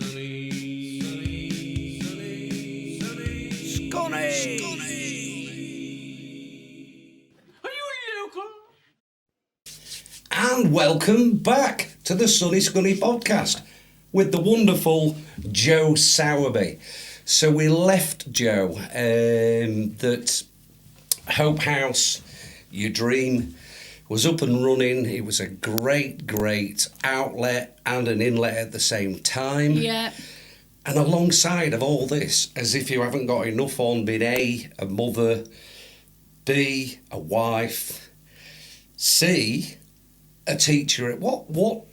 Scunny! Are you local? And welcome back to the Sunny Scunny podcast with the wonderful Jo Sowerby. So we left Jo that Hope House, your dream, was up and running. It was a great outlet and an inlet at the same time. Yeah. And alongside of all this, as if you haven't got enough on being A, mother, B, a wife, C, a teacher. What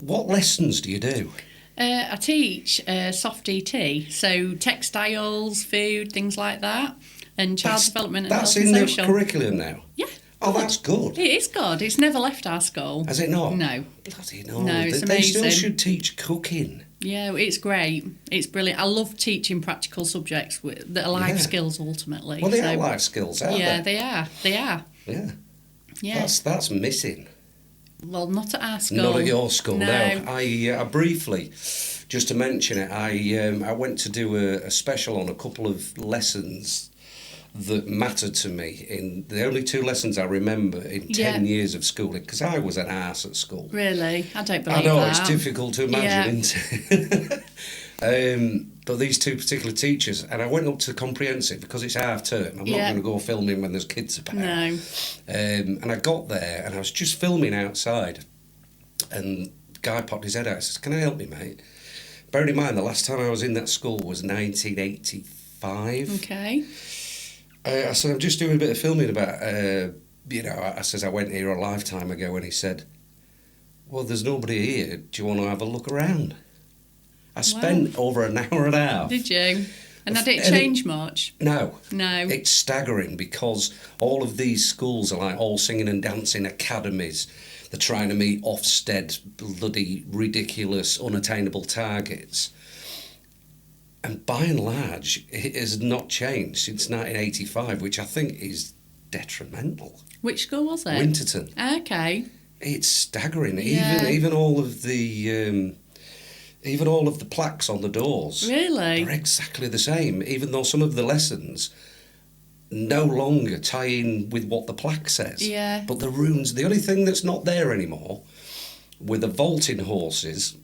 lessons do you do? I teach soft ET, so textiles, food, things like that, and child development and That's health in and the social. curriculum now? Yeah. Oh, that's good. It is good. It's never left our school. Has it not? No. Bloody no. No, it's they still amazing. should teach cooking. Yeah, it's great. It's brilliant. I love teaching practical subjects that are life Yeah. skills ultimately. Well, they are life skills, aren't Yeah, they? they are. They are. Yeah. Yeah. That's missing. Well, not at our school. Not at your school, no. No. I briefly, just to mention it, I went to do a special on a couple of lessons that mattered to me. In the only two lessons I remember in 10 years of schooling, because I was an arse at school. Really? I don't believe I know, that. it's difficult to imagine, isn't it? But these two particular teachers, and I went up to comprehensive because it's half term. I'm not going to go filming when there's kids about. No. And I got there and I was just filming outside, and the guy popped his head out and says, "Can I help you, mate?" Bearing in mind, the last time I was in that school was 1985. Okay. I said, "I'm just doing a bit of filming about, I says, I went here a lifetime ago," and he said, "Well, there's nobody here. Do you want to have a look around?" I spent over an hour and a half. Did you? And did it change much? No. No. It's staggering because all of these schools are like all singing and dancing academies. They're trying to meet Ofsted bloody ridiculous unattainable targets. And by and large, it has not changed since 1985, which I think is detrimental. Which school was it? Winterton. Okay. It's staggering. Yeah. Even all of the plaques on the doors. Really? They're exactly the same, even though some of the lessons no longer tie in with what the plaque says. Yeah. But the runes, the only thing that's not there anymore were the vaulting horses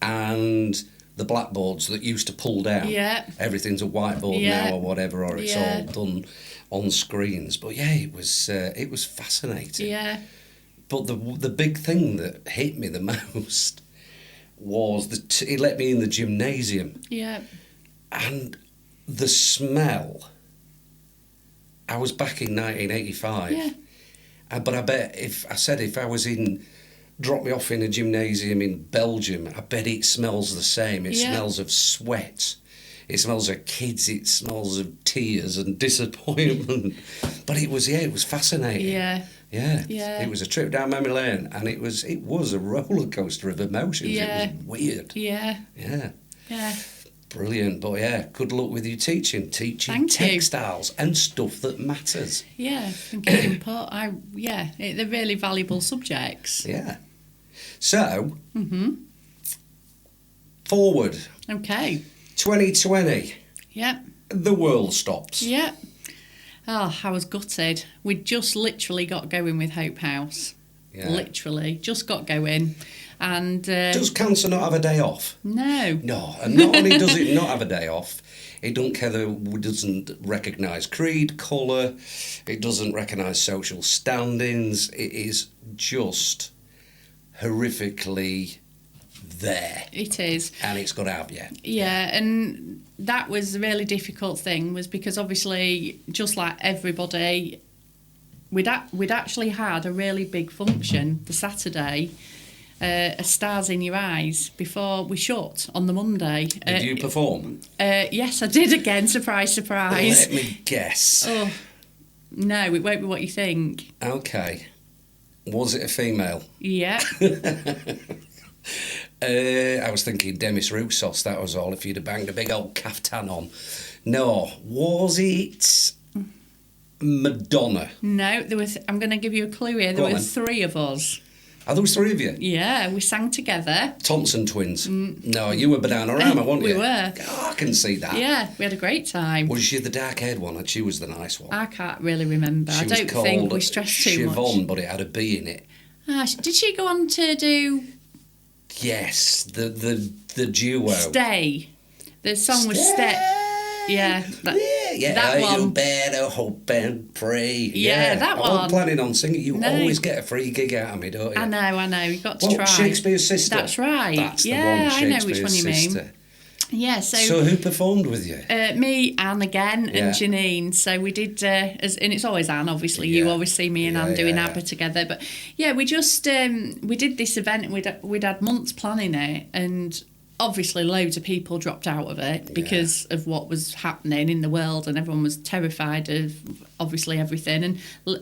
and the blackboards that used to pull down. Yeah. Everything's a whiteboard now or whatever, or it's all done on screens. But yeah, it was fascinating. Yeah. But the big thing that hit me the most was that he let me in the gymnasium. Yeah. And the smell. I was back in 1985. Yeah. But I bet if I was drop me off in a gymnasium in Belgium, I bet it smells the same. It smells of sweat. It smells of kids. It smells of tears and disappointment. But it was fascinating. Yeah. Yeah. Yeah. It was a trip down memory lane, and it was a roller coaster of emotions. Yeah. It was weird. Yeah. Yeah. Yeah. Brilliant. But yeah, good luck with you teaching Thank you. textiles and stuff that matters. Yeah. I think it's important. They're really valuable subjects. Yeah. So, forward. Okay. 2020. Yeah. The world stops. Yeah. Oh, I was gutted. We just literally got going with Hope House. Yeah. Literally. Just got going. And Does cancer not have a day off? no. No. And not only does it not have a day off, it doesn't recognise creed, colour, it doesn't recognise social standings. It is just horrifically there. It is. And it's got to have you. Yeah, and that was a really difficult thing, was because obviously, just like everybody, we'd actually had a really big function the Saturday, a Stars in Your Eyes, before we shut on the Monday. Did you perform? Yes, I did again. Surprise, surprise. Let me guess. Oh, no, it won't be what you think. Okay. Was it a female? Yeah. I was thinking Demis Roussos, that was all, if you'd have banged a big old caftan on. No. Was it Madonna? No, I'm going to give you a clue here. There were 3 of us. Are those three of you? Yeah, we sang together. Thompson twins. No, you were Bananarama, weren't you? We were. Oh, I can see that. Yeah, we had a great time. Was she the dark-haired one? She was the nice one. I can't really remember. She I don't was called think we stressed too Siobhan, much. but it had a B in it. Did she go on to do Yes, the duo. Stay? The song was Stay. Yeah, that You one. better hope and pray. Yeah, that I one. wasn't planning on singing. You No. always get a free gig out of me, don't you? I know. You've got to Well, try. Shakespeare's sister. That's right. That's the yeah, one, I know which one you Shakespeare's mean. sister. Yeah, So who performed with you? Me, Anne again, Yeah. and Janine. So we did, and it's always Anne, obviously. You Yeah. always see me and Yeah, Anne doing yeah. ABBA together. But yeah, we just, we did this event and we'd had months planning it. And obviously loads of people dropped out of it because of what was happening in the world, and everyone was terrified of obviously everything. And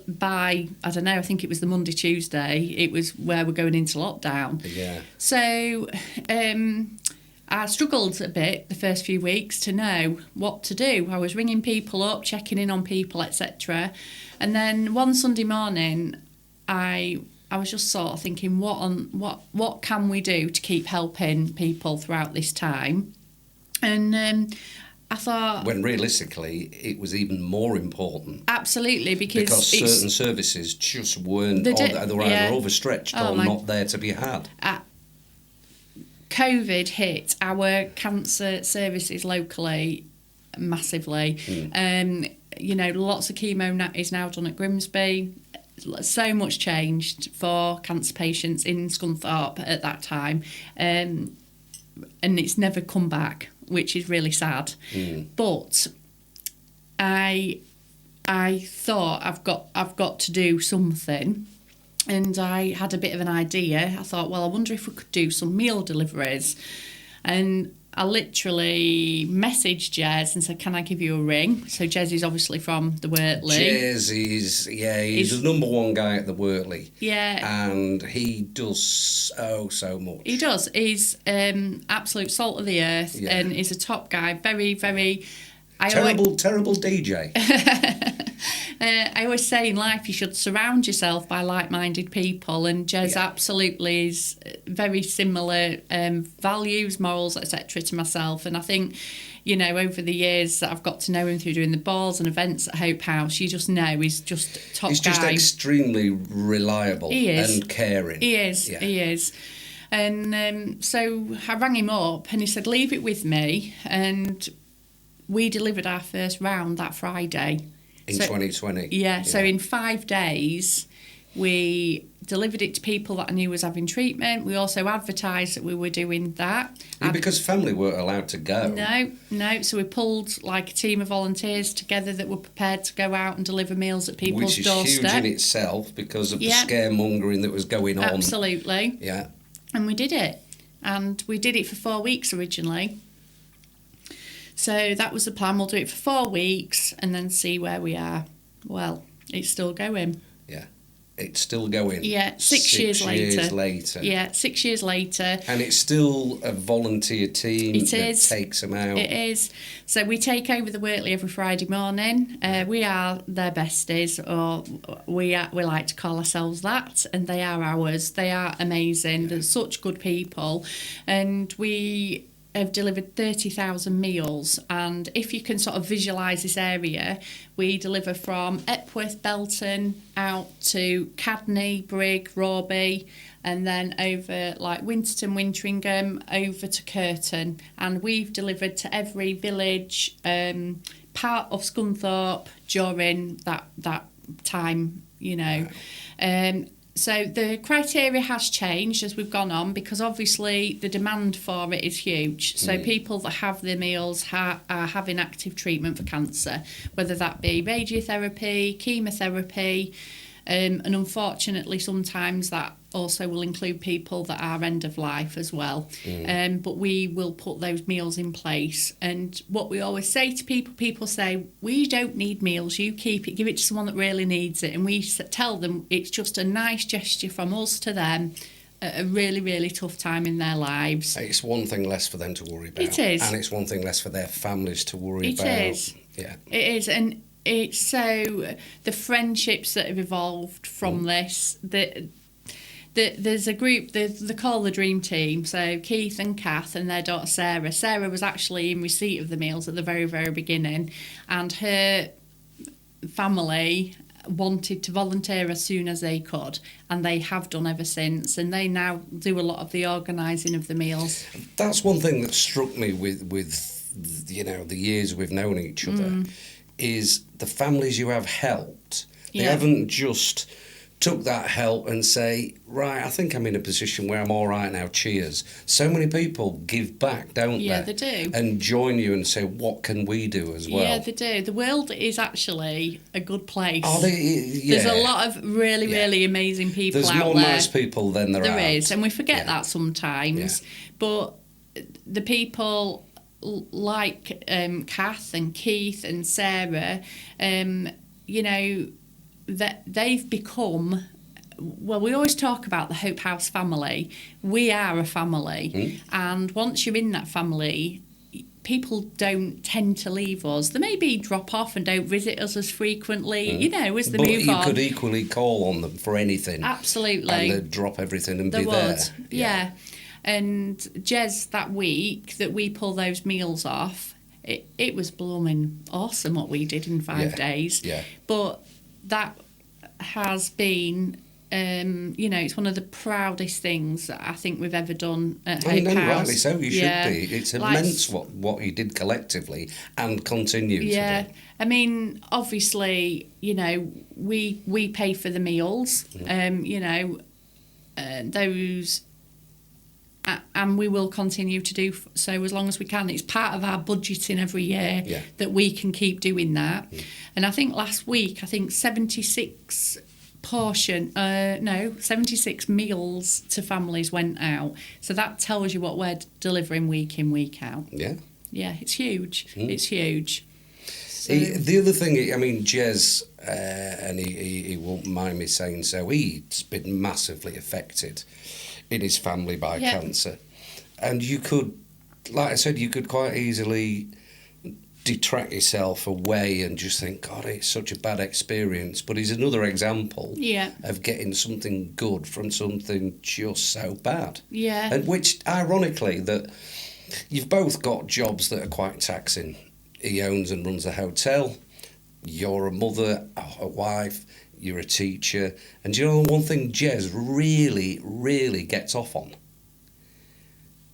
by, I don't know, I think it was the Monday, Tuesday, it was where we're going into lockdown. Yeah. So I struggled a bit the first few weeks to know what to do. I was ringing people up, checking in on people, etc. And then one Sunday morning, I was just sort of thinking, what can we do to keep helping people throughout this time? And I thought, When realistically, it was even more important. absolutely, because Certain services just weren't, They or did- they were yeah. either overstretched Oh, or my- not there to be had. COVID hit our cancer services locally massively. Lots of chemo is now done at Grimsby. So much changed for cancer patients in Scunthorpe at that time, and it's never come back, which is really sad. But I thought I've got to do something. And I had a bit of an idea. I thought, well, I wonder if we could do some meal deliveries. And I literally messaged Jez and said, can I give you a ring? So Jez is obviously from the Wortley. Jez is, he's the number one guy at the Wortley. Yeah. And he does so much. He does. He's absolute salt of the earth, Yeah. and he's a top guy. Very, very... Terrible DJ. I always say in life you should surround yourself by like-minded people, and Jez absolutely is very similar values, morals, etc. to myself. And I think, over the years that I've got to know him through doing the balls and events at Hope House, you just know he's just top guy. He's just extremely reliable and caring. He is. Yeah. He is. And so I rang him up and he said, leave it with me. And we delivered our first round that Friday. In 2020. Yeah, so in 5 days, we delivered it to people that I knew was having treatment. We also advertised that we were doing that. Yeah, because family weren't allowed to go. No. So we pulled like a team of volunteers together that were prepared to go out and deliver meals at people's Which is doorstep. huge in itself because of the Yeah. scaremongering that was going on. Absolutely. Yeah. And we did it. And we did it for 4 weeks originally. So that was the plan. We'll do it for 4 weeks and then see where we are. Well, it's still going. Yeah. It's still going. Yeah, 6 years later. 6 years later. Yeah, 6 years later. And it's still a volunteer team It that is. takes them out. It is. So we take over the Wortley every Friday morning. We are their besties, or we like to call ourselves that, and they are ours. They are amazing. Yeah. They're such good people. And we have delivered 30,000 meals, and if you can sort of visualise this area, we deliver from Epworth, Belton out to Cadney, Brigg, Rawby, and then over like Winterton, Winteringham, over to Curtin, and we've delivered to every village part of Scunthorpe during that time, Wow. So the criteria has changed as we've gone on, because obviously the demand for it is huge. So people that have their meals are having active treatment for cancer, whether that be radiotherapy, chemotherapy, and unfortunately sometimes that also will include people that are end of life as well. But we will put those meals in place. And what we always say to people say, we don't need meals, you keep it, give it to someone that really needs it. And we tell them it's just a nice gesture from us to them at a really, really tough time in their lives. It's one thing less for them to worry about. It is. And it's one thing less for their families to worry about. It is. Yeah. It is. And it's so the friendships that have evolved from this, there's a group, they're called the Dream Team. So Keith and Kath and their daughter Sarah. Sarah was actually in receipt of the meals at the very, very beginning, and her family wanted to volunteer as soon as they could, and they have done ever since, and they now do a lot of the organising of the meals. That's one thing that struck me with the years we've known each other, is the families you have helped. They haven't just took that help and say, right, I think I'm in a position where I'm all right now, cheers. So many people give back, don't they? Yeah, they do. And join you and say, what can we do as well? Yeah, they do. The world is actually a good place. Oh, There's a lot of really, really amazing people There's out there. more nice people than there are. There is, and we forget that sometimes. Yeah. But the people like Kath and Keith and Sarah, that they've become, well, we always talk about the Hope House family. We are a family, and once you're in that family, people don't tend to leave us. They maybe drop off and don't visit us as frequently, as they move on. But you could equally call on them for anything. Absolutely. And they'd drop everything and be there. Yeah. And Jez, that week that we pull those meals off, it was blooming awesome what we did in 5 days. Yeah. But that has been, it's one of the proudest things that I think we've ever done at Hope House. Rightly so, you should be. It's immense what you did collectively and continue to do. I mean, obviously, we pay for the meals, those... And we will continue to do so as long as we can. It's part of our budgeting every year that we can keep doing that. And I think last week, 76 meals to families went out. So that tells you what we're delivering week in, week out. Yeah. Yeah, it's huge. It's huge. So. The other thing, Jez, and he won't mind me saying so, he's been massively affected in his family by cancer. And you could, like I said, you could quite easily detract yourself away and just think, God, it's such a bad experience. But he's another example of getting something good from something just so bad. Yeah. And which, ironically, that you've both got jobs that are quite taxing. He owns and runs a hotel. You're a mother, a wife. You're a teacher. And do you know one thing Jez really, really gets off on?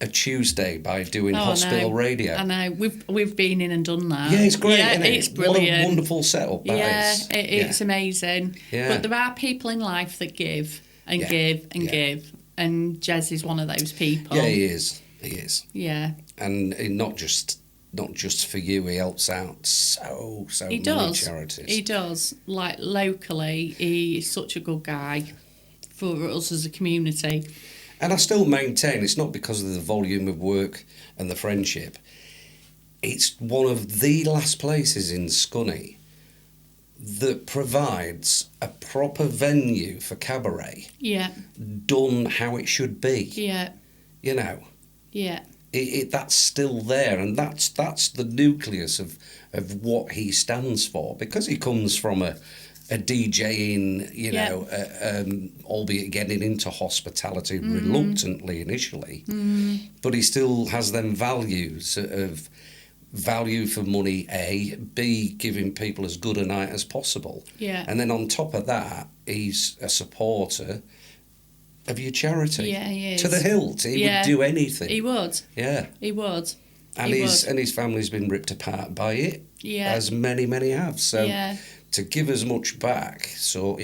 A Tuesday by doing hospital radio. I know. We've been in and done that. Yeah, it's great, isn't it? It's brilliant. What a wonderful setup that is. It's amazing. Yeah. But there are people in life that give and give and give. And Jez is one of those people. Yeah, he is. He is. Yeah. And not just for you, he helps out so many charities. He does. Like, locally, he's such a good guy for us as a community. And I still maintain it's not because of the volume of work and the friendship. It's one of the last places in Scunny that provides a proper venue for cabaret. Yeah. Done how it should be. Yeah. Yeah. That's still there, and that's the nucleus of what he stands for, because he comes from a DJing, albeit getting into hospitality reluctantly initially, but he still has them values of value for money, A, B, giving people as good a night as possible. Yeah. And then on top of that, he's a supporter of your charity. Yeah, he is. To the hilt. He would do anything. He would. Yeah. He would. And his family's been ripped apart by it. Yeah. As many have. So to give as much back. So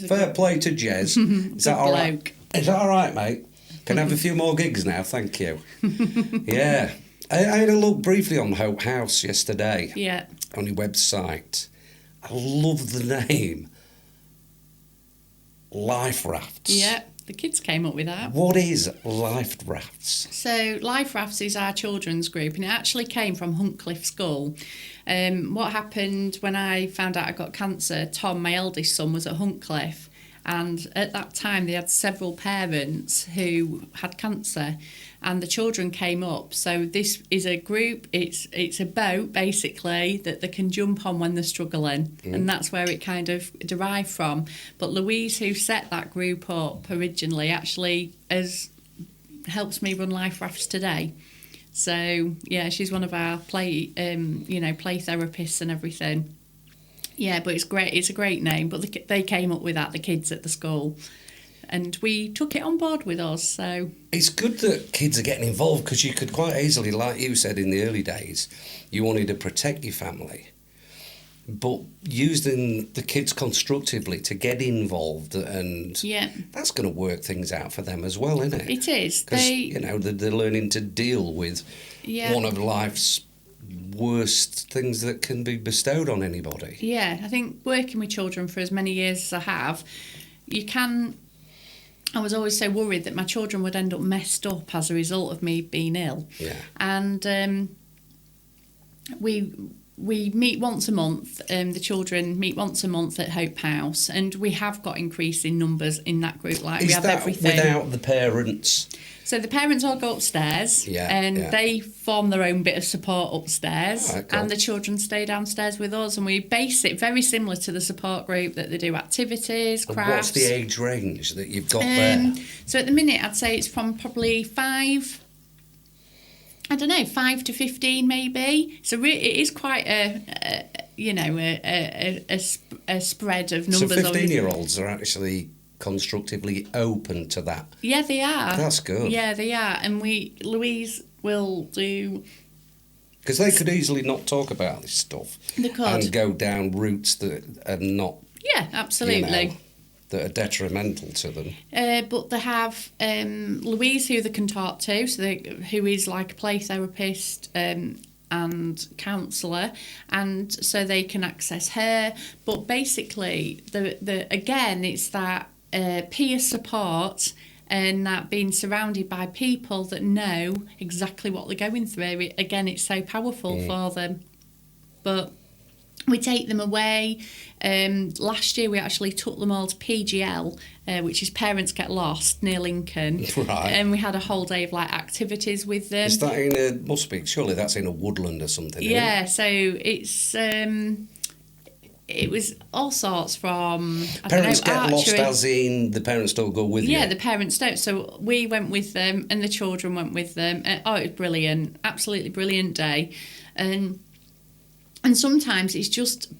fair play to Jez. Is that all right? Is that all right, mate? Can I have a few more gigs now? Thank you. Yeah. I had a look briefly on Hope House yesterday. Yeah. On your website. I love the name. Life Rafts. Yeah, the kids came up with that. What is Life Rafts? So Life Rafts is our children's group, and it actually came from Huntcliffe School. What happened when I found out I got cancer, Tom, my eldest son, was at Huntcliffe, And at that time, they had several parents who had cancer, and the children came up. So this is a group, it's a boat, basically, that they can jump on when they're struggling. And that's where it kind of derived from. But Louise, who set that group up originally, actually helps me run life rafts today. So, yeah, she's one of our play therapists and everything. Yeah, but it's great. It's a great name. But they came up with that, the kids at the school, and we took it on board with us. So it's good that kids are getting involved, because you could quite easily, like you said in the early days, you wanted to protect your family, but using the kids constructively to get involved, and that's going to work things out for them as well, isn't it? It is. Because they're learning to deal with one of life's worst things that can be bestowed on anybody. Yeah, I think working with children for as many years as I have, I was always so worried that my children would end up messed up as a result of me being ill. Yeah. And we meet once a month. The children meet once a month at Hope House, and we have got increasing numbers in that group. Like, we have everything. Without the parents? So the parents all go upstairs, they form their own bit of support upstairs, right, cool. And the children stay downstairs with us, and we base it very similar to the support group, that they do activities, crafts. What's the age range that you've got there? So at the minute, I'd say it's from probably 5 to 15 maybe. So it is quite a spread of numbers. So 15-year-olds are actually constructively open to that. Yeah, they are. That's good. Yeah, they are. And Louise will do... Because they could easily not talk about this stuff. They could. And go down routes that are not... Yeah, absolutely. That are detrimental to them. But they have Louise, who they can talk to, who is like a play therapist and counsellor, and so they can access her. But basically, again, it's that peer support, and that being surrounded by people that know exactly what they're going through. It's so powerful for them. But we take them away. Last year we actually took them all to PGL, which is Parents Get Lost, near Lincoln. Right. And we had a whole day of activities with them. Is that surely that's in a woodland or something? Yeah, so it's it was all sorts from Parents Get archery. Lost, as in the parents don't go with you? Yeah, the parents don't. So we went with them, and the children went with them. It was brilliant, absolutely brilliant day. And sometimes it's just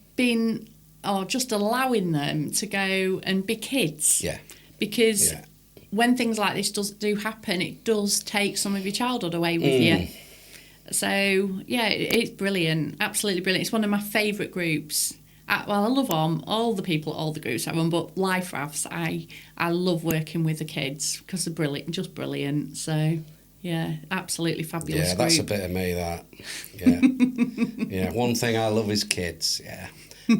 just allowing them to go and be kids. Yeah. Because when things like this do happen, it does take some of your childhood away with you. So, yeah, it's brilliant. Absolutely brilliant. It's one of my favourite groups. I love all the people, all the groups I run, but Life Rafts, I love working with the kids because they're brilliant, just brilliant. So, yeah, absolutely fabulous. Yeah, group. That's a bit of me, that. Yeah. Yeah, one thing I love is kids, yeah.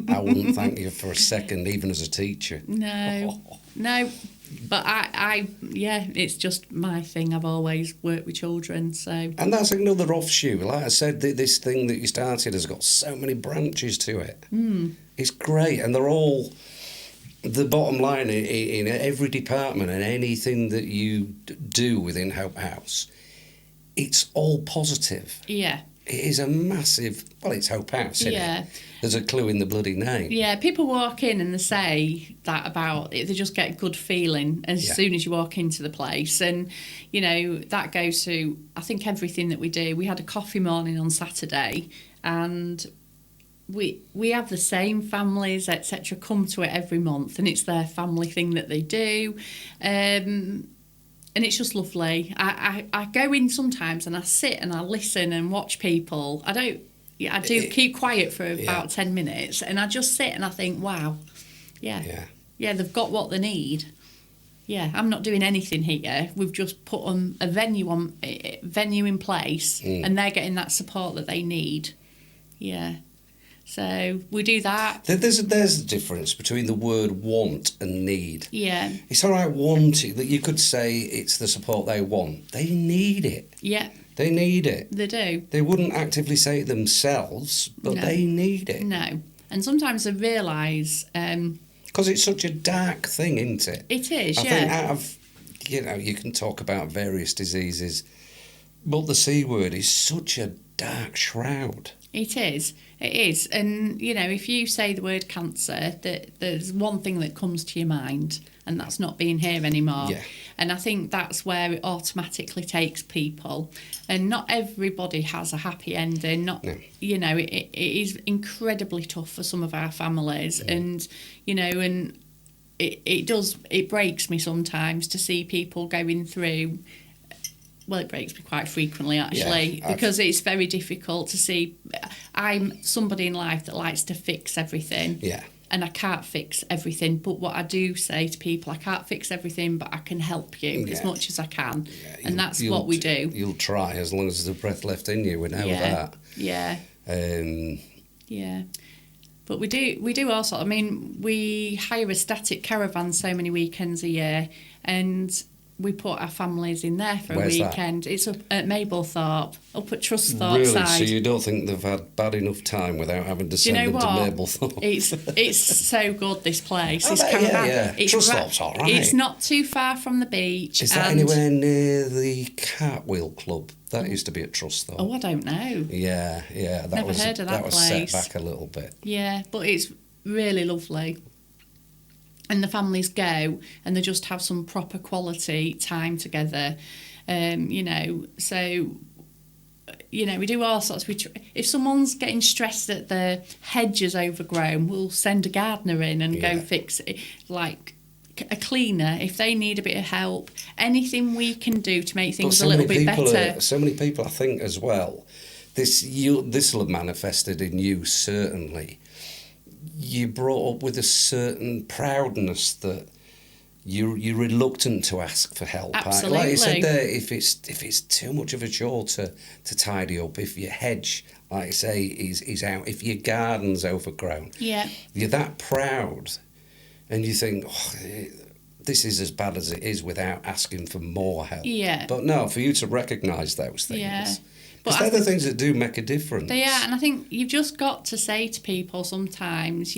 I wouldn't thank you for a second, even as a teacher. No, but it's just my thing. I've always worked with children, so. And that's another offshoot. Like I said, this thing that you started has got so many branches to it. It's great, and they're all... The bottom line in every department and anything that you do within Hope House, it's all positive. Yeah. It is a massive... Well, it's Hope House, isn't it? There's a clue in the bloody name. Yeah, people walk in and they say that about it. They just get a good feeling as soon as you walk into the place. And, that goes through, I think, everything that we do. We had a coffee morning on Saturday, and we have the same families, etc., come to it every month, and it's their family thing that they do. And it's just lovely. I go in sometimes and I sit and I listen and watch people. I do keep quiet for about 10 minutes, and I just sit and I think, wow, yeah, they've got what they need. Yeah, I'm not doing anything here. We've just put a venue in place, and they're getting that support that they need. Yeah. So we do that. There's a difference between the word want and need. Yeah. It's all right wanting, that you could say it's the support they want. They need it. Yeah. They need it. They do. They wouldn't actively say it themselves, but they need it. No. And sometimes they realise... Because it's such a dark thing, isn't it? It is, I think out of, you can talk about various diseases, but the C word is such a dark shroud. It is. It is. And, if you say the word cancer, there's one thing that comes to your mind, and that's not being here anymore. Yeah. And I think that's where it automatically takes people. And not everybody has a happy ending. No. It is incredibly tough for some of our families. And, and it breaks me sometimes to see people going through. Well, it breaks me quite frequently, actually, because it's very difficult to see. I'm somebody in life that likes to fix everything. Yeah. And I can't fix everything. But what I do say to people, I can't fix everything, but I can help you as much as I can. Yeah, and that's what we do. You'll try as long as there's a breath left in you. We know that. Yeah. Yeah. But we do also, we hire a static caravan so many weekends a year, and we put our families in there for Where's a weekend. That? It's up at Mablethorpe, up at Trusthorpe really? side. So you don't think they've had bad enough time without having to send them to Mablethorpe? It's so good, this place. This caravan. Yeah. Trusthorpe's all right. It's not too far from the beach. Is that anywhere near the Cartwheel Club? That used to be at Trusthorpe. Oh, I don't know. Yeah. Never heard of that was place. Set back a little bit. Yeah, but it's really lovely. And the families go and they just have some proper quality time together, so, we do all sorts. If someone's getting stressed that the hedge is overgrown, we'll send a gardener in and go fix it, like a cleaner, if they need a bit of help. Anything we can do to make things a little bit better. So many people, I think, as well, this will have manifested in you, certainly. You brought up with a certain proudness that you're reluctant to ask for help. Absolutely. Like you said there, if it's too much of a chore to tidy up, if your hedge, like I say, is out, if your garden's overgrown, you're that proud, and you think, this is as bad as it is without asking for more help. Yeah. But no, for you to recognise those things. Yeah. Because they're the things that do make a difference. They are, and I think you've just got to say to people sometimes,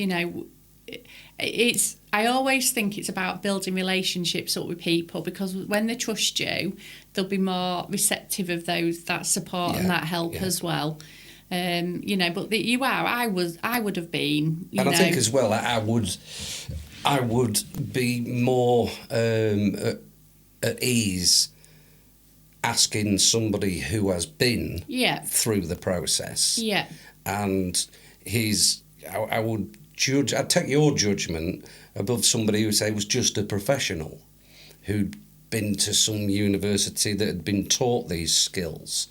I always think it's about building relationships up with people, because when they trust you, they'll be more receptive of that support and that help as well. But I would have been. I think as well, I would be more at ease asking somebody who has been through the process. Yeah. And I would judge, I'd take your judgment above somebody who say was just a professional who'd been to some university that had been taught these skills.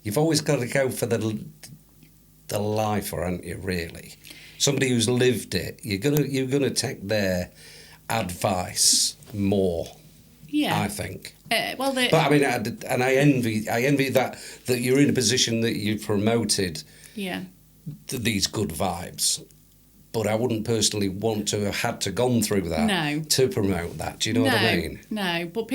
You've always got to go for the lifer, haven't you, really? Somebody who's lived it. You're gonna take their advice more. Yeah. I think. But I mean, and I envy that you're in a position that you've promoted these good vibes. But I wouldn't personally want to have had to gone through that to promote that. Do you know what I mean? No, but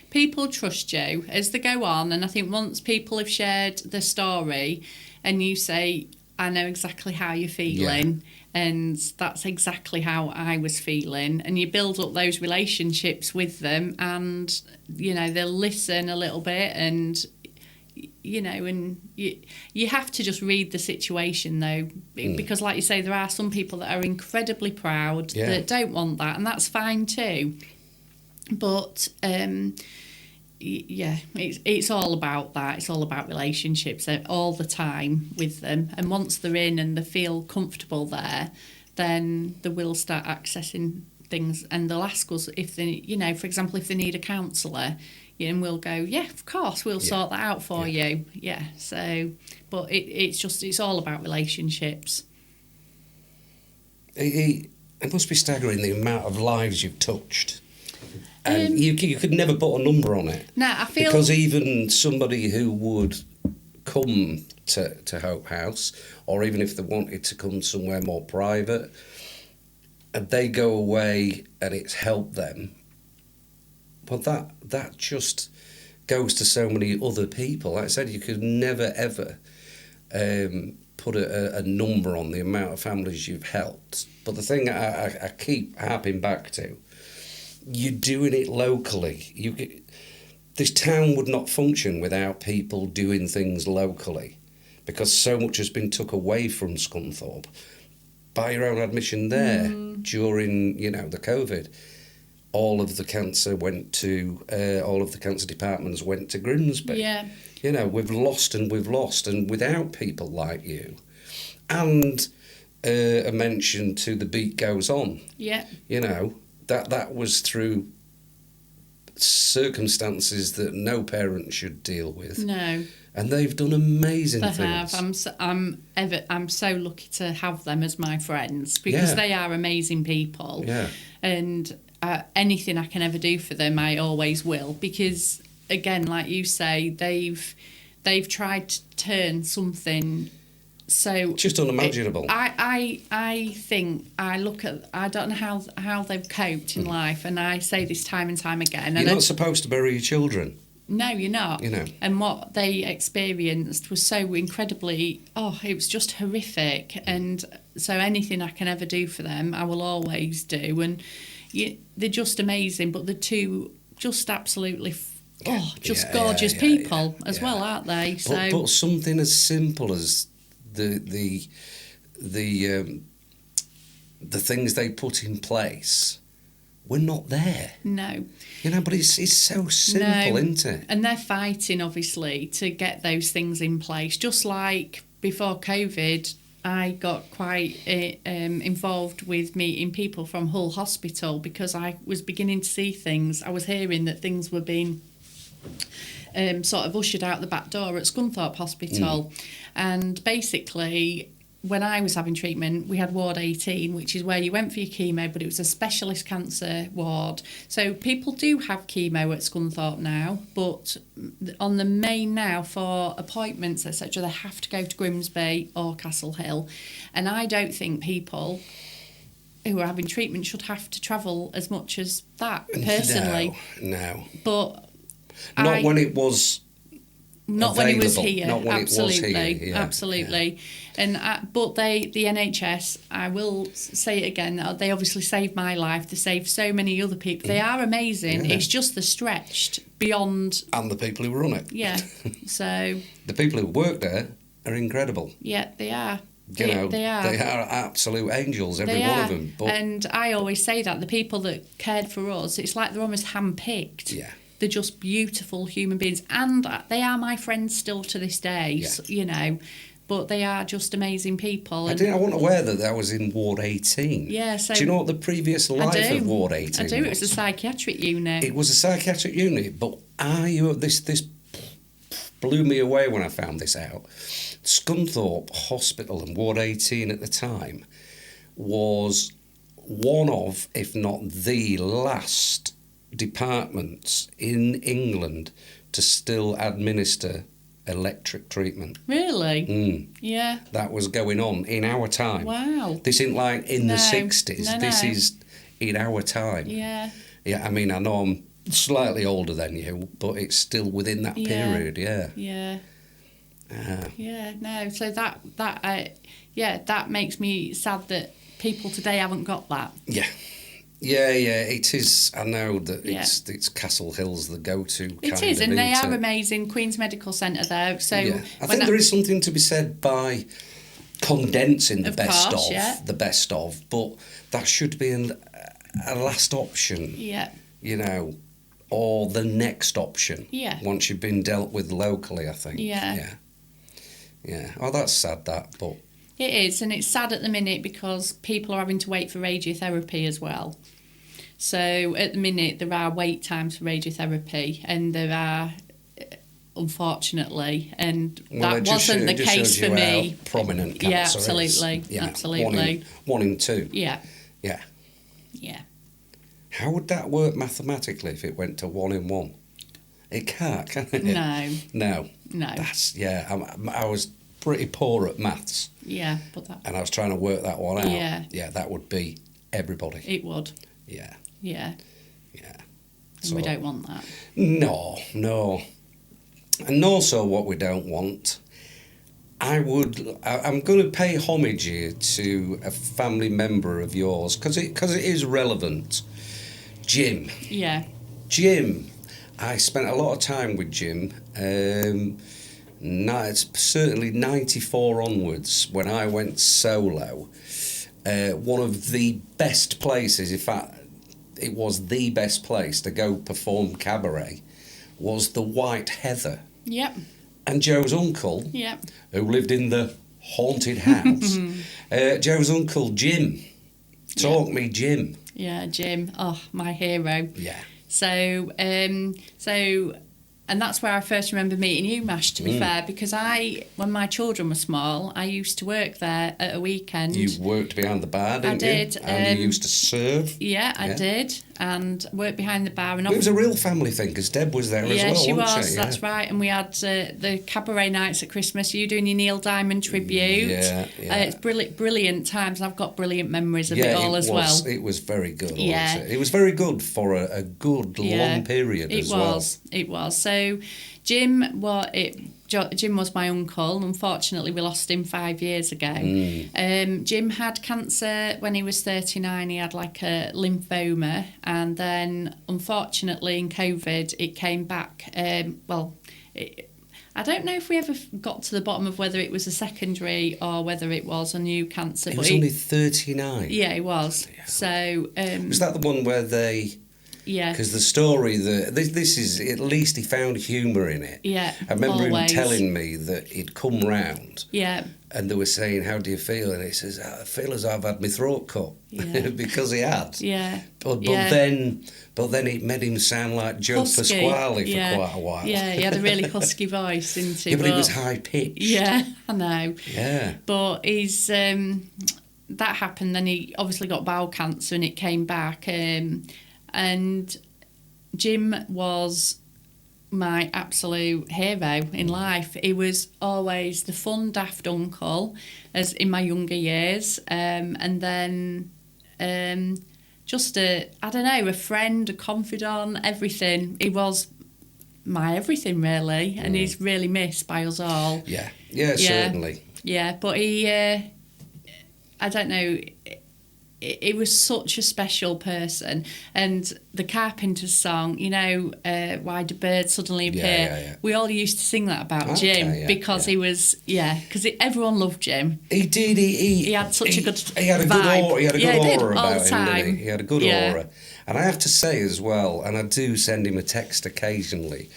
people trust you as they go on, and I think once people have shared the story, and you say, "I know exactly how you're feeling." And that's exactly how I was feeling. And you build up those relationships with them, and, they'll listen a little bit, and, and you have to just read the situation, though, because, like you say, there are some people that are incredibly proud that don't want that, and that's fine too. But, it's all about that. It's all about relationships all the time with them. And once they're in and they feel comfortable there, then they will start accessing things, and they'll ask us if they, for example, if they need a counsellor, and we'll go, of course, we'll sort that out for you. Yeah. So, but it's all about relationships. It must be staggering the amount of lives you've touched. And you could never put a number on it. No, I feel... Because even somebody who would come to Hope House, or even if they wanted to come somewhere more private, and they go away and it's helped them, but that just goes to so many other people. Like I said, you could never, ever put a number on the amount of families you've helped. But the thing I keep harping back to, you're doing it locally. This town would not function without people doing things locally, because so much has been took away from Scunthorpe. By your own admission there, during, the COVID, all of the cancer departments went to Grimsby. Yeah. We've lost, and without people like you, and a mention to The Beat Goes On. Yeah. That was through circumstances that no parent should deal with. No. And they've done amazing They things. have. I'm so lucky to have them as my friends, because they are amazing people. Yeah. And anything I can ever do for them, I always will, because again, like you say, they've tried to turn something so Just unimaginable. I think I don't know how they've coped in life, and I say this time and time again. You're not supposed to bury your children. No, you're not. And what they experienced was so incredibly, it was just horrific. And so anything I can ever do for them, I will always do. And they're just amazing, but the two just absolutely, gorgeous people as well, aren't they? But something as simple as the things they put in place were not there. No. But it's so simple, isn't it? And they're fighting, obviously, to get those things in place. Just like before COVID, I got quite involved with meeting people from Hull Hospital, because I was beginning to see things. I was hearing that things were being sort of ushered out the back door at Scunthorpe Hospital. And basically, when I was having treatment, we had Ward 18, which is where you went for your chemo, but it was a specialist cancer ward. So people do have chemo at Scunthorpe now, but on the main now for appointments, etc., they have to go to Grimsby or Castle Hill. And I don't think people who are having treatment should have to travel as much as that, personally. No. But not when it was not available. When he was here. Not when absolutely, it was here. Yeah. Absolutely. And but the NHS, I will say it again, they obviously saved my life. They saved so many other people. They are amazing. Yeah. It's just the stretched beyond. And the people who run it. Yeah. So. The people who work there are incredible. Yeah, they are. They are. They are absolute angels, every one of them. But and I always say that the people that cared for us, it's like they're almost handpicked. Yeah. They're just beautiful human beings, and they are my friends still to this day. Yeah. So, but they are just amazing people. I wasn't aware that I was in Ward 18. Yeah. So do you know what the previous life of Ward 18 I do. was? It was a psychiatric unit. It was a psychiatric unit, but this blew me away when I found this out. Scunthorpe Hospital in Ward 18 at the time was one of, if not the last departments in England to still administer electric treatment. Really? Yeah. That was going on in our time. Wow. This isn't like in the 60s. No. This is in our time. Yeah. Yeah, I mean, I know I'm slightly older than you, but it's still within that period, yeah. Yeah. Ah. Yeah, no. So that makes me sad that people today haven't got that. Yeah. Yeah, it is. I know that it's Castle Hill's the go-to kind It is, of and they eater. are amazing. Queen's Medical Centre, though. So I think there is something to be said by condensing the best of, but that should be a last option. Yeah. Or the next option. Yeah. Once you've been dealt with locally, I think. Yeah. Yeah. Oh, that's sad, that, but. It is, and it's sad at the minute because people are having to wait for radiotherapy as well. So at the minute there are wait times for radiotherapy, and there are, unfortunately, and that wasn't the case for me. Prominent cancer. Yeah, absolutely, is. Yeah, absolutely. One in two. Yeah. Yeah. Yeah. How would that work mathematically if it went to 1 in 1? It can't, can it? No. No. That's I was pretty poor at maths. Yeah, but that. And I was trying to work that one out. Yeah. Yeah, that would be everybody. It would. Yeah. Yeah. Yeah. So, we don't want that. No. And also what we don't want, I'm going to pay homage here to a family member of yours because it is relevant. Jim. Yeah. Jim. I spent a lot of time with Jim. It's certainly 94 onwards when I went solo. One of the best places, in fact, it was the best place to go perform cabaret, was the White Heather. Yep. And Joe's uncle, Yep. who lived in the haunted house, Joe's uncle Jim. Talk me, Jim. Yeah, Jim. Oh, my hero. Yeah. So, and that's where I first remember meeting you, Mash, to be fair, because when my children were small, I used to work there at a weekend. You worked behind the bar, didn't you? I did. And you used to serve. Yeah, I did. And worked behind the bar. And it was a real family thing, because Deb was there as well, yeah, she was. wasn't she? That's right. And we had the cabaret nights at Christmas. You doing your Neil Diamond tribute. Yeah. It's brilliant times. I've got brilliant memories of it all as well. It was very good, yeah. wasn't it? It was very good for a good long period as well. It was. So Jim was my uncle. Unfortunately, we lost him 5 years ago. Jim had cancer when he was 39. He had like a lymphoma, and then unfortunately in COVID it came back. I don't know if we ever got to the bottom of whether it was a secondary or whether it was a new cancer. He was only 39. Yeah, he was. So was that the one where they? Yeah. Because the story, this is, at least he found humour in it. Yeah, I remember always. him telling me that he'd come round. Yeah. And they were saying, how do you feel? And he says, I feel as I've had my throat cut. Yeah. Because he had. Yeah. But then it made him sound like Joe Pasquale for quite a while. Yeah, he had a really husky voice, didn't he? Yeah, but it was high-pitched. Yeah, I know. Yeah. But he's... that happened, then he obviously got bowel cancer and it came back. And Jim was my absolute hero in life. He was always the fun, daft uncle, as in my younger years, and then just a friend, a confidant, everything. He was my everything, really, and he's really missed by us all. Yeah, certainly. Yeah, but he, I don't know. He was such a special person, and the Carpenters song, why do birds suddenly appear? Yeah. We all used to sing that about Jim because he was, because everyone loved Jim. He did. He had such a good vibe. He had a good aura. He had a good aura about him, time. didn't he? He had a good aura. And I have to say as well, and I do send him a text occasionally.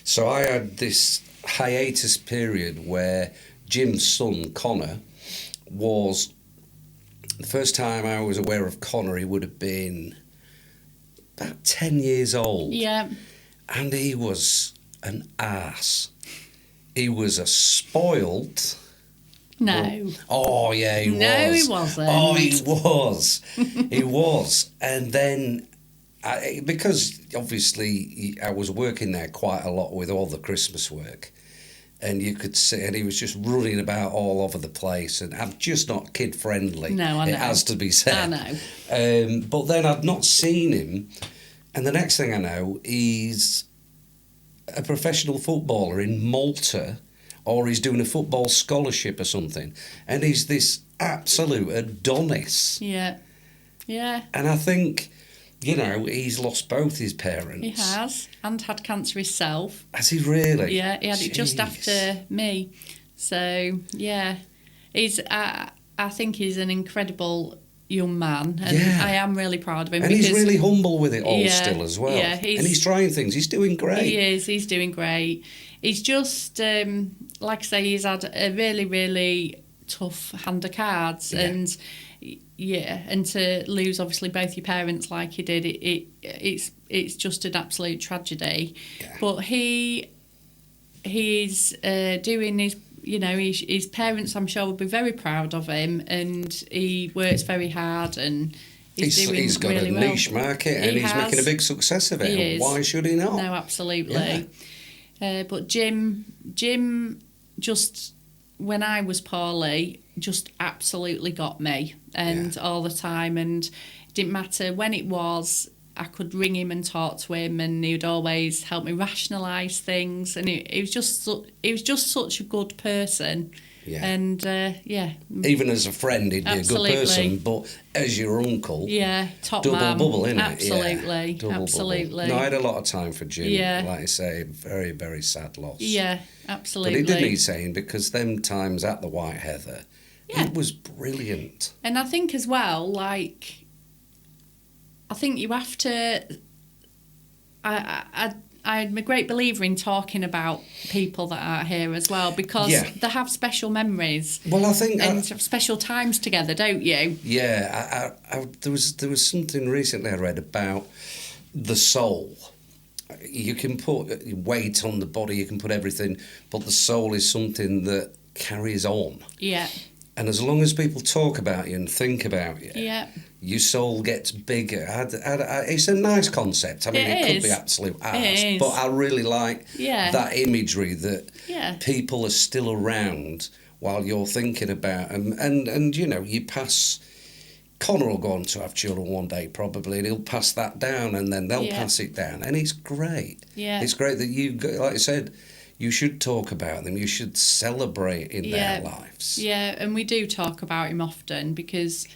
So I had this hiatus period where Jim's son Connor was. The first time I was aware of Connor, he would have been about 10 years old. Yeah. And he was an arse. He was a spoilt. No. Oh, yeah, he was. No, he wasn't. Oh, he was. He was. And then, because obviously I was working there quite a lot with all the Christmas work, and you could see, and he was just running about all over the place, and I'm just not kid friendly. No, I know. It has to be said. I know. But then I'd not seen him, and the next thing I know, he's a professional footballer in Malta, or he's doing a football scholarship or something, and he's this absolute Adonis. Yeah. Yeah. And I think, he's lost both his parents. He has, and had cancer himself. Has he really? Yeah, he had it just after me. So, yeah. I think he's an incredible young man, and I am really proud of him. And he's really humble with it all still as well. Yeah, and he's trying things. He's doing great. He is. He's doing great. He's just, like I say, he's had a really, really tough hand of cards, and to lose obviously both your parents like he did, it's just an absolute tragedy. Yeah. But he's doing his. His parents, I'm sure, will be very proud of him, and he works very hard, and he's got really a niche market, and he's making a big success of it. He is. Why should he not? No, absolutely. Yeah. But Jim, just when I was poorly, just absolutely got me, and all the time, and it didn't matter when it was. I could ring him and talk to him, and he'd always help me rationalise things. And he was just such a good person. Yeah. And Even as a friend, he'd be Absolutely. a good person, but as your uncle, yeah, top double man. bubble, innit? Absolutely, Yeah, double absolutely. bubble. No, I had a lot of time for Jim. Yeah. Like I say, very, very sad loss. Yeah, But absolutely. it did need saying, because them times at the White Heather, Yeah. it was brilliant. And I think as well, like, I think you have to. I'm a great believer in talking about people that are here as well, because Yeah. they have special memories Well, I think... and special times together, don't you? Yeah, there was something recently I read about the soul. You can put weight on the body, you can put everything, but the soul is something that carries on. Yeah, And as long as people talk about you and think about you, yeah, your soul gets bigger. It's a nice concept. I mean, it could is. be absolute It arse, is. but I really like Yeah. that imagery that Yeah. people are still around while you're thinking about them. And you know, you pass... Connor will go on to have children one day probably, and he'll pass that down, and then they'll Yeah. pass it down. And it's great. Yeah. It's great that you, like I said, you should talk about them. You should celebrate in Yeah. their lives. yeah. And we do talk about him often because,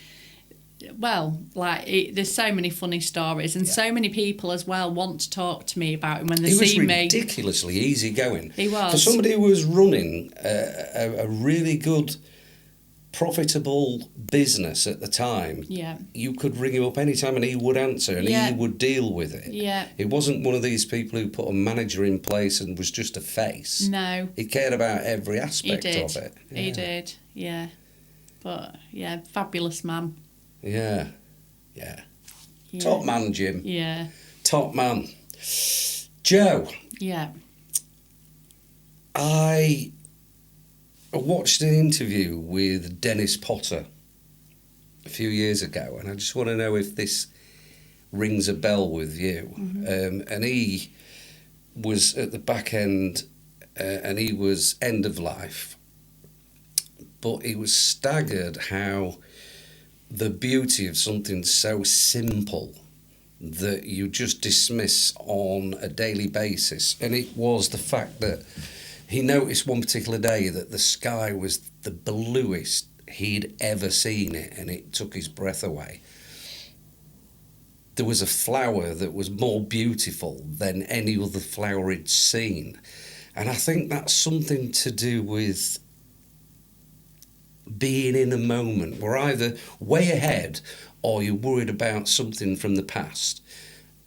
well, there's so many funny stories, and so many people as well want to talk to me about him when they He was see me. ridiculously easygoing. He was. For somebody who was running a really good, profitable business at the time, Yeah, you could ring him up anytime and he would answer, and Yeah. he would deal with it. yeah. It wasn't one of these people who put a manager in place and was just a face. No, He cared about every he aspect did. of it. He did. Yeah, but yeah, fabulous man. Yeah. Yeah. Yeah. Top man, Jim. Yeah, Top man. Joe, yeah, I watched an interview with Dennis Potter a few years ago, and I just want to know if this rings a bell with you. And he was at the back end, and he was end of life, but he was staggered how the beauty of something so simple that you just dismiss on a daily basis, and it was the fact that he noticed one particular day that the sky was the bluest he'd ever seen it, and it took his breath away. There was a flower that was more beautiful than any other flower he'd seen. And I think that's something to do with being in a moment. We're either way ahead or you're worried about something from the past.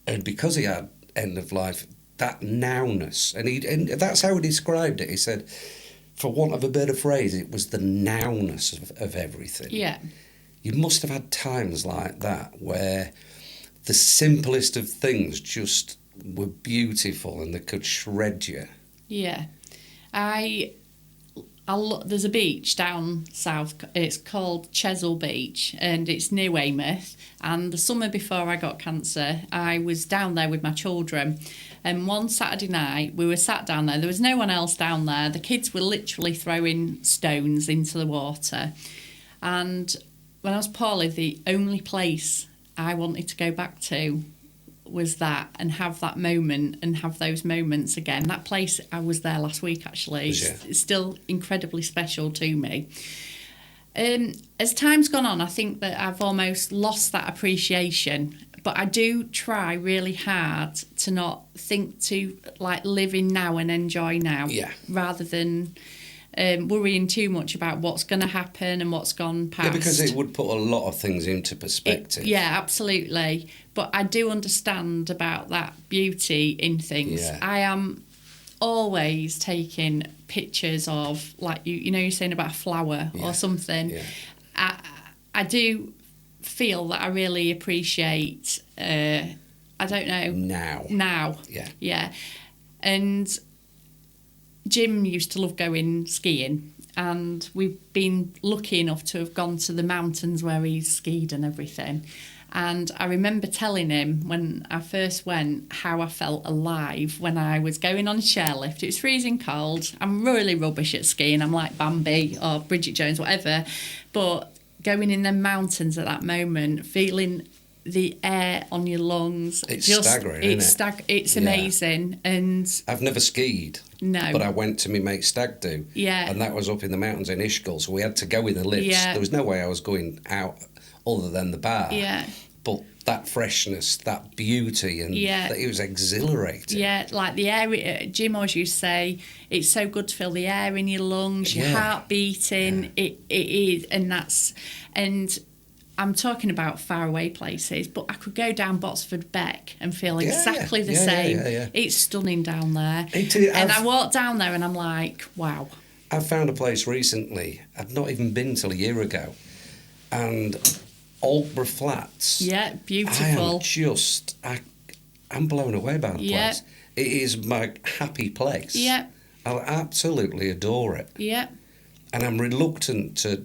And because he had end of life, that nowness, and that's how he described it. He said, for want of a better phrase, it was the nowness of everything. yeah, You must have had times like that where the simplest of things just were beautiful and they could shred you. yeah. There's a beach down south. It's called Chesil Beach, and it's near Weymouth. And the summer before I got cancer, I was down there with my children. And one Saturday night, we were sat down there. There was no one else down there. The kids were literally throwing stones into the water. And when I was poorly, the only place I wanted to go back to was that, and have that moment and have those moments again. That place, I was there last week actually. It's still incredibly special to me. As time's gone on, I think that I've almost lost that appreciation, but I do try really hard to not think to like living now and enjoy now, rather than worrying too much about what's going to happen and what's gone past. Yeah, because it would put a lot of things into perspective. Yeah, absolutely. But I do understand about that beauty in things. Yeah. I am always taking pictures of, like, you know, you're saying about a flower or something. Yeah. I do feel that I really appreciate, I don't know. Now. Yeah. Yeah. And Jim used to love going skiing, and we've been lucky enough to have gone to the mountains where he's skied and everything. And I remember telling him when I first went how I felt alive when I was going on a chairlift. It was freezing cold. I'm really rubbish at skiing. I'm like Bambi or Bridget Jones, whatever. But going in the mountains at that moment, feeling the air on your lungs. It's staggering, isn't it? It's Yeah. amazing. And I've never skied. no. But I went to my mate's stag do. Yeah. And that was up in the mountains in Ishkal, so we had to go in the lifts. Yeah. There was no way I was going out other than the bar. Yeah. But that freshness, that beauty, and Yeah. it was exhilarating. Yeah, like the air, Jim always used to say, it's so good to feel the air in your lungs, your Yeah. heart beating. Yeah. It is, and I'm talking about faraway places, but I could go down Botsford Beck and feel exactly the same. Yeah. It's stunning down there. It is. And I walk down there and I'm like, wow. I found a place recently, I'd not even been till a year ago, and Aldborough Flats. Yeah, beautiful. I'm blown away by the Yeah. place. It is my happy place. Yeah, I absolutely adore it. yeah, And I'm reluctant to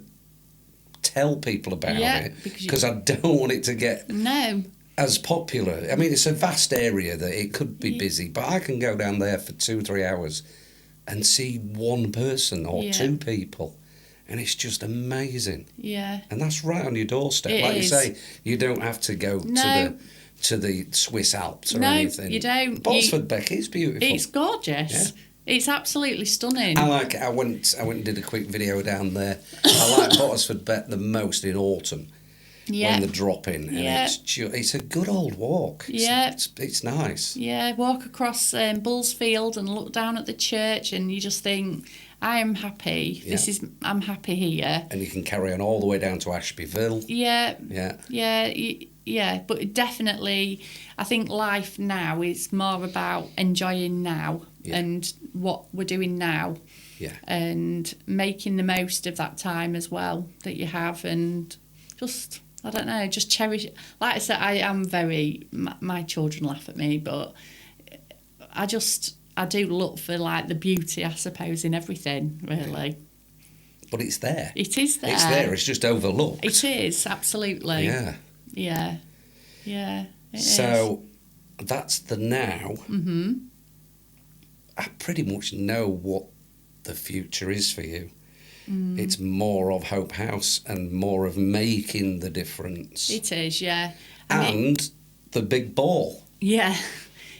tell people about Yeah, it because because I don't want it to get no, as popular. I mean, it's a vast area that it could be busy, but I can go down there for 2-3 hours and see one person or Yeah. 2 people, and it's just amazing. yeah. And that's right on your doorstep. It Like is. you say, you don't have to go No. to the Swiss Alps or No, anything. you don't. Botsford Beck is beautiful. It's gorgeous. Yeah. It's absolutely stunning. I like it. I went and did a quick video down there. I like Botsford Beck the most in autumn Yeah. when they're dropping, and Yeah. it's a good old walk. Yeah. It's nice. Yeah, walk across Bullsfield and look down at the church, and you just think, I am happy. Yeah. I'm happy here. And you can carry on all the way down to Ashbyville. Yeah, Yeah. yeah. But definitely, I think life now is more about enjoying now Yeah. and what we're doing now, Yeah. and making the most of that time as well that you have, and just, I don't know, just cherish. Like I said, I am very. My children laugh at me, but I do look for like the beauty, I suppose, in everything. Really, But it's there. it is there. It's there. It's just overlooked. It is absolutely. Yeah. Yeah. Yeah. It So that's the now. Mm-hmm. I pretty much know what the future is for you. Mm. It's more of Hope House and more of making the difference. It is. Yeah. I mean, And the big ball. yeah.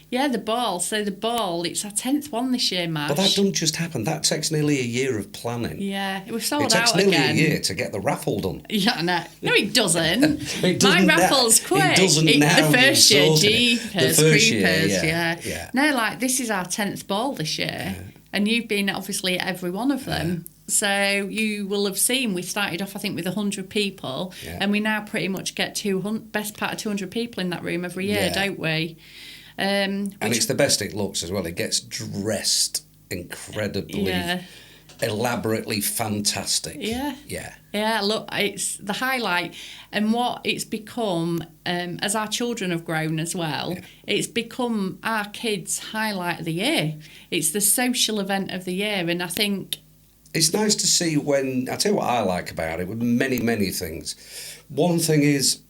Yeah, the ball. So the ball, it's our 10th one this year, Marsh. But that doesn't just happen. That takes nearly a year of planning. Yeah, it was sold It takes out nearly again. a year to get the raffle done. Yeah, no, it doesn't. It My doesn't raffle's now. quick. It doesn't now. The first year, You've sorted it. jeepers, The first year, creepers, yeah, yeah. yeah. No, like, this is our 10th ball this year, and you've been obviously at every one of them. So you will have seen we started off, I think, with 100 people, Yeah. and we now pretty much get 200, best part of 200 people in that room every year, Yeah. don't we? And it's the best it looks as well. It gets dressed incredibly, Yeah. elaborately fantastic. Yeah. Yeah. Yeah, look, it's the highlight. And what it's become, as our children have grown as well, it's become our kids' highlight of the year. It's the social event of the year. And I think, It's nice to see when, I tell you what I like about it, with many, many things. One thing is,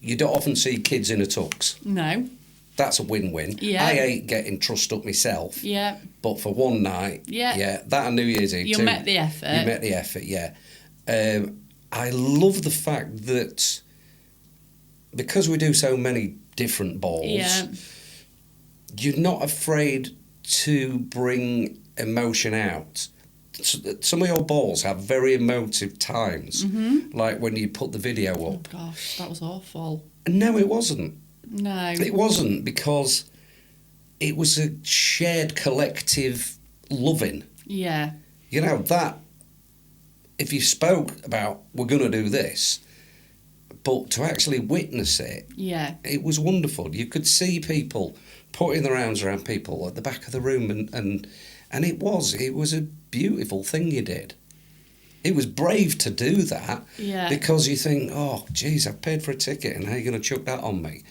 you don't often see kids in a tux. no, That's a win-win. Yeah. I hate getting trussed up myself. yeah, But for one night, Yeah. that and New Year's Eve you too. met the effort. You met the effort, yeah. I love the fact that because we do so many different balls, Yeah. you're not afraid to bring emotion out. Some of your balls have very emotive times, like when you put the video Oh, up. gosh, that was awful. No, it wasn't. No. It wasn't, because it was a shared collective loving. Yeah, You know, that, if you spoke about, we're going to do this, but to actually witness it, yeah, it was wonderful. You could see people putting their arms around people at the back of the room, and it was a beautiful thing you did. It was brave to do that, yeah. because you think, oh, geez, I've paid for a ticket, and how are you going to chuck that on me?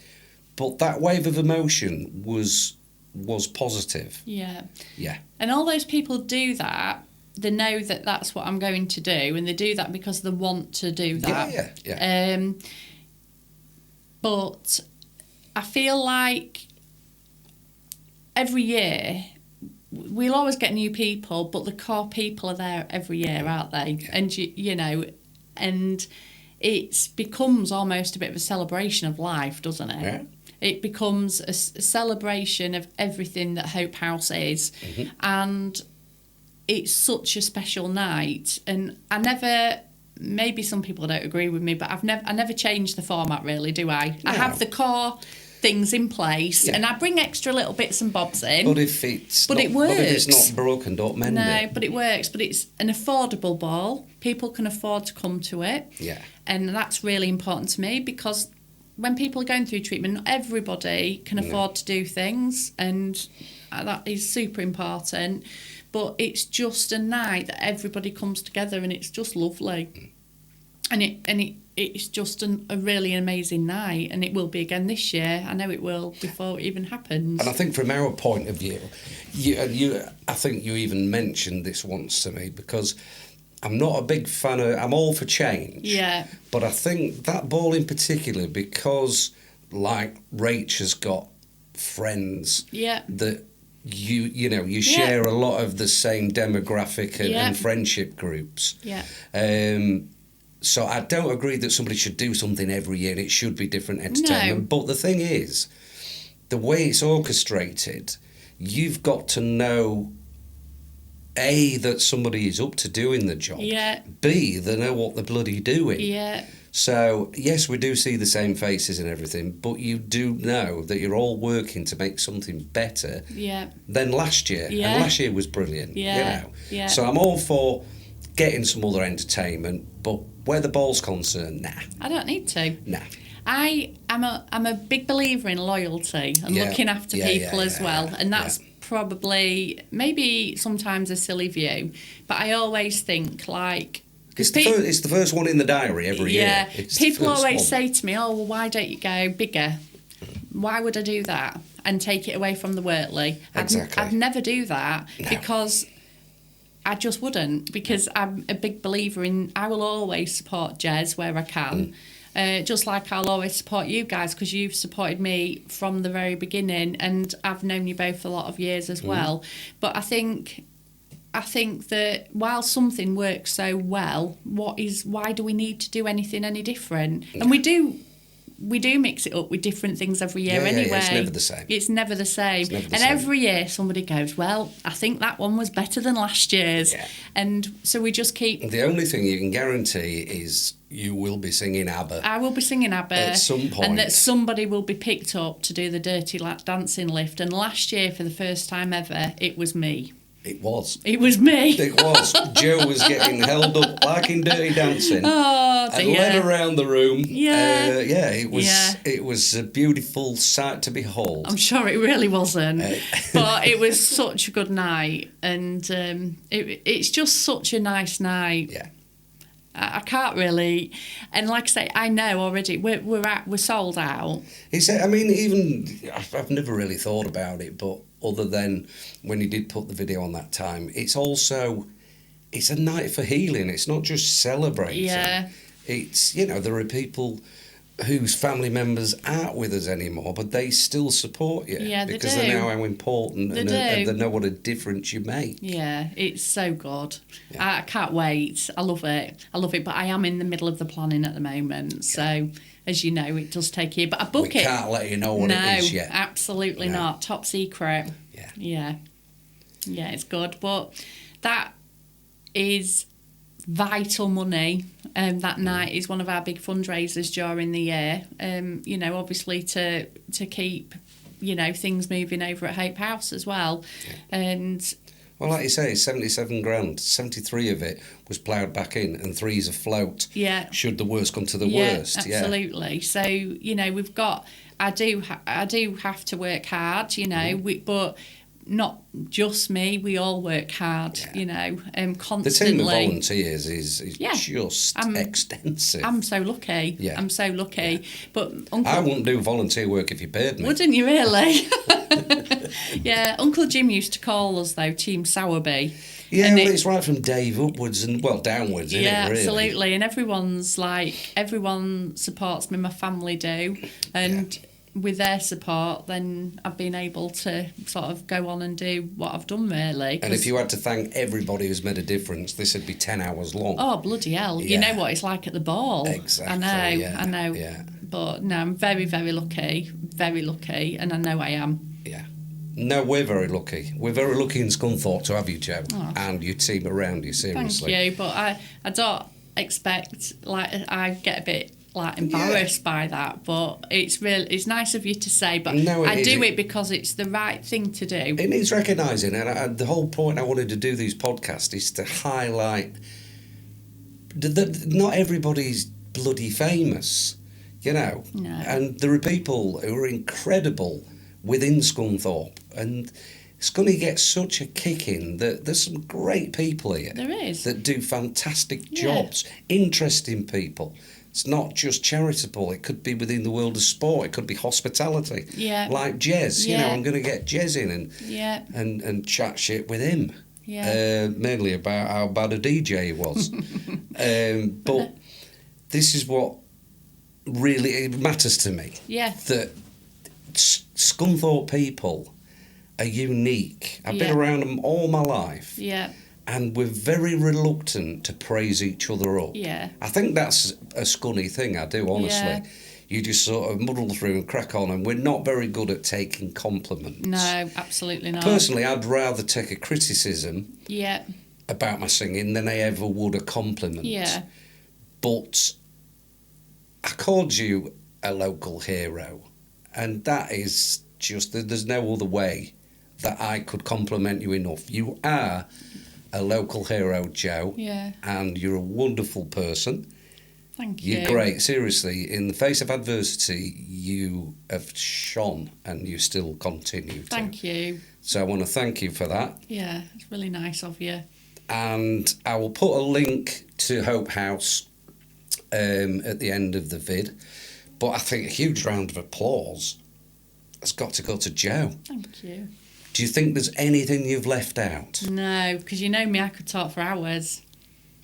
But that wave of emotion was positive. Yeah. Yeah. And all those people do that. They know that that's what I'm going to do, and they do that because they want to do that. Yeah. But I feel like every year we'll always get new people, but the core people are there every year, aren't they? Yeah. And you know, and it becomes almost a bit of a celebration of life, doesn't it? Yeah. It becomes a celebration of everything that Hope House is. And it's such a special night. And I never, maybe some people don't agree with me, but I never changed the format really, do I? No. I have the core things in place, Yeah. and I bring extra little bits and bobs in. But if it's But not, it works. But if it's not broken, don't mend No, it. but it works. But it's an affordable ball. People can afford to come to it. Yeah. And that's really important to me, because when people are going through treatment, not everybody can afford to do things, and that is super important. But it's just a night that everybody comes together, and it's just lovely. And it's just a really amazing night, and it will be again this year. I know it will before it even happens. And I think from our point of view, I think you even mentioned this once to me, because I'm not a big fan of, I'm all for change. Yeah. But I think that ball in particular, because like Rach has got friends Yeah. that you share a lot of the same demographic and friendship groups. Yeah. So I don't agree that somebody should do something every year and it should be different entertainment. No. But the thing is, the way it's orchestrated, you've got to know, A, that somebody is up to doing the job. Yeah. B, they know what they're bloody doing. Yeah. So, yes, we do see the same faces and everything, but you do know that you're all working to make something better Yeah. than last year. Yeah. And last year was brilliant. Yeah. You know? Yeah. So I'm all for getting some other entertainment, but where the ball's concerned, nah. I don't need to. Nah. I'm a big believer in loyalty and Yeah. looking after Yeah, people yeah, as yeah, well, yeah. and that's maybe sometimes a silly view, but I always think like. It's the first one in the diary every year. Yeah, It's the people first always one. say to me, "Oh, well, why don't you go bigger? Why would I do that and take it away from the Wortley?" Exactly. I'd never do that No. because I just wouldn't. Because I'm a big believer in. I will always support Jez where I can. Just like I'll always support you guys, because you've supported me from the very beginning, and I've known you both for a lot of years as well. But I think that while something works so well, why do we need to do anything any different? And we do mix it up with different things every year anyway. Yeah, it's never the same. It's never the same. And every year somebody goes, well, I think that one was better than last year's. Yeah. And so we just keep... The only thing you can guarantee is you will be singing ABBA. I will be singing ABBA. At some point. And that somebody will be picked up to do the Dirty Dancing lift. And last year, for the first time ever, it was me. It was. It was me. It was. Joe was getting held up like in Dirty Dancing. Oh, And dear. led around the room. Yeah. It was. Yeah. It was a beautiful sight to behold. I'm sure it really wasn't. But it was such a good night. And it's just such a nice night. Yeah. I can't really... And like I say, I know already, we're sold out. I've never really thought about it, but other than when you did put the video on that time, it's a night for healing. It's not just celebrating. Yeah. It's, there are people whose family members aren't with us anymore, but they still support you. Yeah, they because do. they know how important They and do. they know what a difference you make. Yeah, it's so good. Yeah. I can't wait. I love it. But I am in the middle of the planning at the moment. So, as you know, it does take a year. But I book We it. can't let you know what it is yet. No, absolutely No. not. Top secret. Yeah. Yeah. Yeah, it's good. But that is vital money. That night is one of our big fundraisers during the year. Obviously to keep, things moving over at Hope House as well. Yeah. And Well, like you say, 77 grand, 73 of it was ploughed back in and 3's afloat. Yeah. Should the worst come to the yeah, worst. absolutely. So, we've got, I do have to work hard, but not just me, we all work hard, constantly. The team of volunteers is Yeah. just extensive. I'm so lucky. Yeah. I'm so lucky. Yeah. But I wouldn't do volunteer work if you paid me. Wouldn't you really? Yeah, Uncle Jim used to call us, though, Team Sowerby. Yeah, And well, it's right from Dave upwards and, downwards, isn't yeah, it, really? absolutely. And everyone supports me, my family do. And with their support, then I've been able to sort of go on and do what I've done, really. And if you had to thank everybody who's made a difference, this would be 10 hours long. Oh, bloody hell. Yeah. You know what it's like at the ball. Exactly, I know. yeah. But no, I'm very, very lucky, and I know I am. Yeah. No, we're very lucky. We're very lucky in Scunthorpe to have you, Jo, Oh. and your team around you, seriously. Thank you, but I don't expect, like, I get a bit like embarrassed by that, but it's nice of you to say, but No, I do it because it's the right thing to do. It needs recognising, and the whole point I wanted to do these podcasts is to highlight that not everybody's bloody famous, you know. No. And there are people who are incredible within Scunthorpe, and Scunny gets such a kick in that there's some great people here. There is. That do fantastic jobs, interesting people. It's not just charitable. It could be within the world of sport. It could be hospitality. Yeah. Like Jez. You know, Yeah. I'm going to get Jez in and chat shit with him. Yeah. Mainly about how bad a DJ he was. But this is what really matters to me. Yeah. That Scunthorpe people are unique. I've been around them all my life. Yeah. And we're very reluctant to praise each other up. Yeah. I think that's a Scunny thing, I do, honestly. Yeah. You just sort of muddle through and crack on, and we're not very good at taking compliments. No, absolutely not. Personally, I'd rather take a criticism Yeah. about my singing than I ever would a compliment. Yeah. But I called you a local hero, and that is just, there's no other way that I could compliment you enough. You are a local hero, Jo. Yeah. And you're a wonderful person. Thank you. You're great. Seriously, in the face of adversity, you have shone, and you still continue to. Thank you. So I want to thank you for that. Yeah, it's really nice of you. And I will put a link to Hope House at the end of the vid. But I think a huge round of applause has got to go to Jo. Thank you. Do you think there's anything you've left out? No, because you know me, I could talk for hours.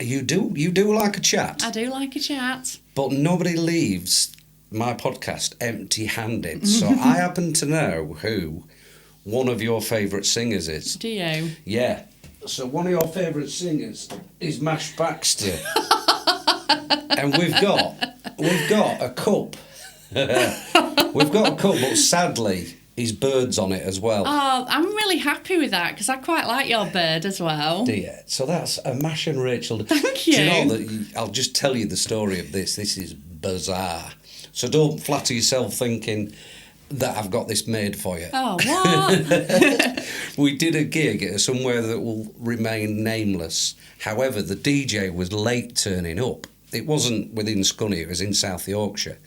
You do like a chat. I do like a chat. But nobody leaves my podcast empty-handed. So I happen to know who one of your favourite singers is. Do you? Yeah. So one of your favourite singers is Mash Baxter. And we've got a cup. We've got a cup, but sadly, his bird's on it as well. Oh, I'm really happy with that because I quite like your bird as well. Do you? So that's a Mash and Rachel. Thank Do you. you know that I'll just tell you the story of this. This is bizarre. So don't flatter yourself thinking that I've got this made for you. Oh, what? We did a gig at somewhere that will remain nameless. However, the DJ was late turning up. It wasn't within Scunny, it was in South Yorkshire.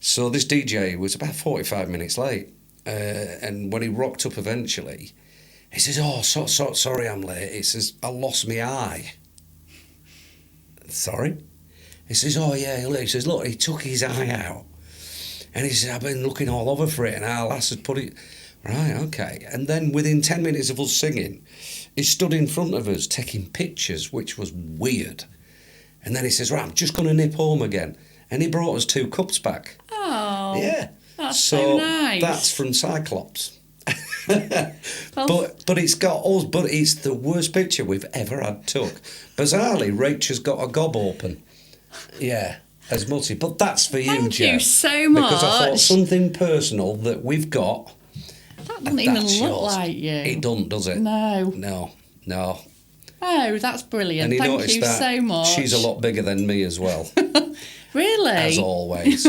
So this DJ was about 45 minutes late. And when he rocked up eventually, he says, "Oh, sorry I'm late." He says, "I lost my eye." Sorry? He says, "Oh, yeah." He says, "Look, he took his eye out." And he says, "I've been looking all over for it." And our lass had put it... Right, okay. And then within 10 minutes of us singing, he stood in front of us taking pictures, which was weird. And then he says, "Right, I'm just going to nip home again." And he brought us 2 cups back. Oh. Yeah. That's so nice. That's from Cyclops. Well, but it's got us. But it's the worst picture we've ever had took. Bizarrely, Rachel's got a gob open. Yeah, as multi. But that's for you, thank Jo. you so much. Because I thought something personal that we've got. That doesn't even that's look yours. like you. It doesn't, does it? No. No. Oh, that's brilliant. And you Thank notice you that so much. she's a lot bigger than me as well. Really? As always.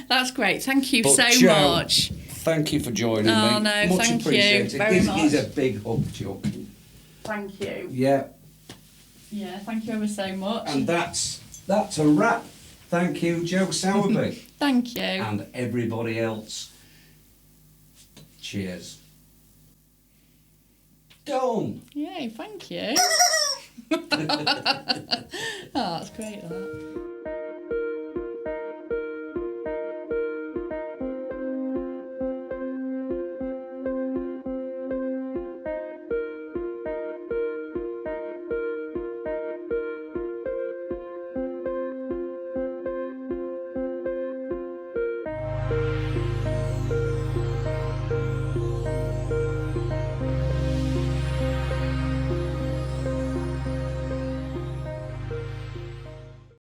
That's great. Thank you But so Jo, much. Thank you for joining me. Oh, no, Much thank you appreciated. very This much. is a big hug, Chuck. Thank you. Yeah. Yeah, thank you ever so much. And that's a wrap. Thank you, Jo Sowerby. Thank you. And everybody else. Cheers. Done. Yay, thank you. Oh, that's great. That.